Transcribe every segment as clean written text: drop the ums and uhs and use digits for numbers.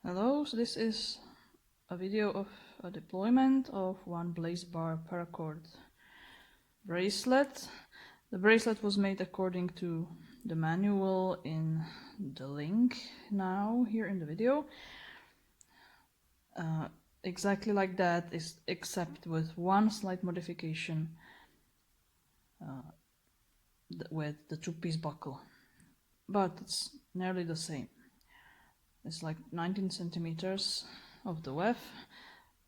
Hello, so this is a video of a deployment of one blaze bar paracord bracelet. The bracelet was made according to the manual in the link now here in the video. Exactly like that, except with one slight modification with the two-piece buckle, but it's nearly the same. It's like 19 centimeters of the weft,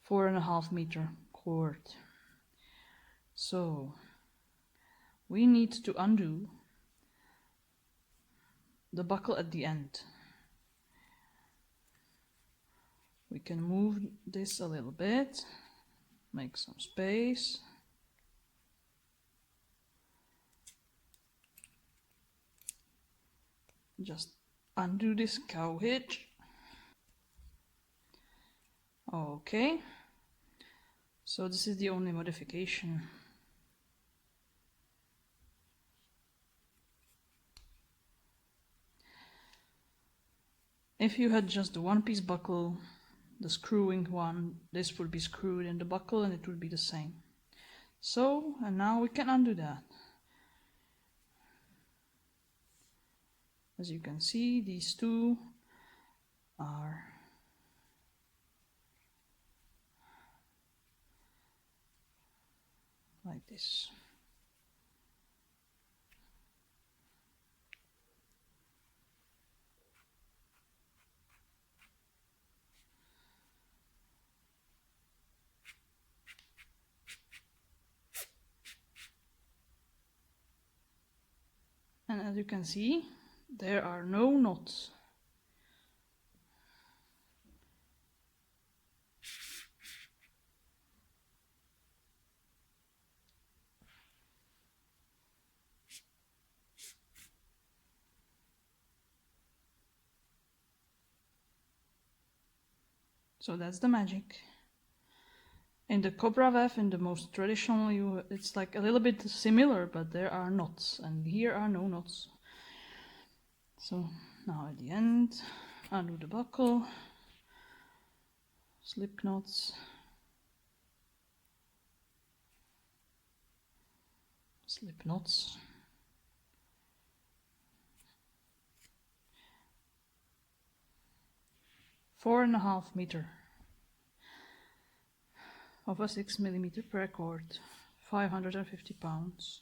4.5 meter cord. So we need to undo the buckle at the end. We can move this a little bit, make some space. Just undo this cow hitch. Okay, so this is the only modification. If you had just the one-piece buckle, the screwing one, this would be screwed in the buckle and it would be the same. So, and now we can undo that. As you can see, these two are like this. And as you can see, there are no knots. So that's the magic. In the Cobra weft, in the most traditional, it's like a little bit similar, but there are knots, and here are no knots. So now at the end, undo the buckle, slip knots, slip knots. Four and a half meter of a 6mm paracord, 550 pounds.